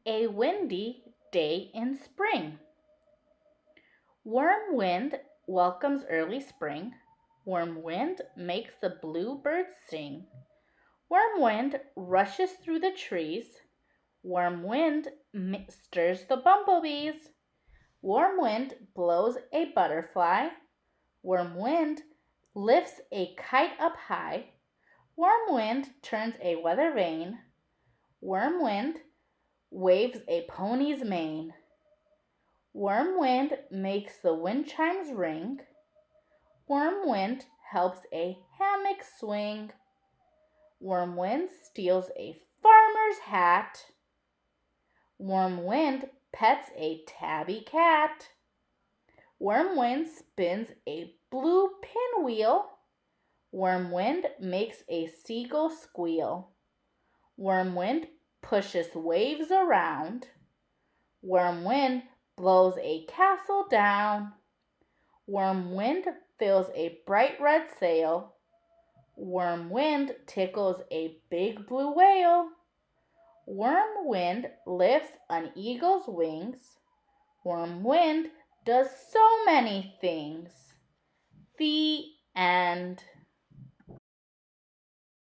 A windy day in spring. Warm wind welcomes early spring. Warm wind makes the bluebirds sing. Warm wind rushes through the trees. Warm wind stirs the bumblebees. Warm wind blows a butterfly. Warm wind lifts a kite up high. Warm wind turns a weather vane. Warm wind waves a pony's mane. Warm wind makes the wind chimes ring. Warm wind helps a hammock swing. Warm wind steals a farmer's hat. Warm wind pets a tabby cat. Warm wind spins a blue pinwheel. Warm wind makes a seagull squeal. Warm wind pushes waves around. Warm wind blows a castle down. Warm wind fills a bright red sail. Warm wind tickles a big blue whale. Warm wind lifts an eagle's wings. Warm wind does so many things. The end.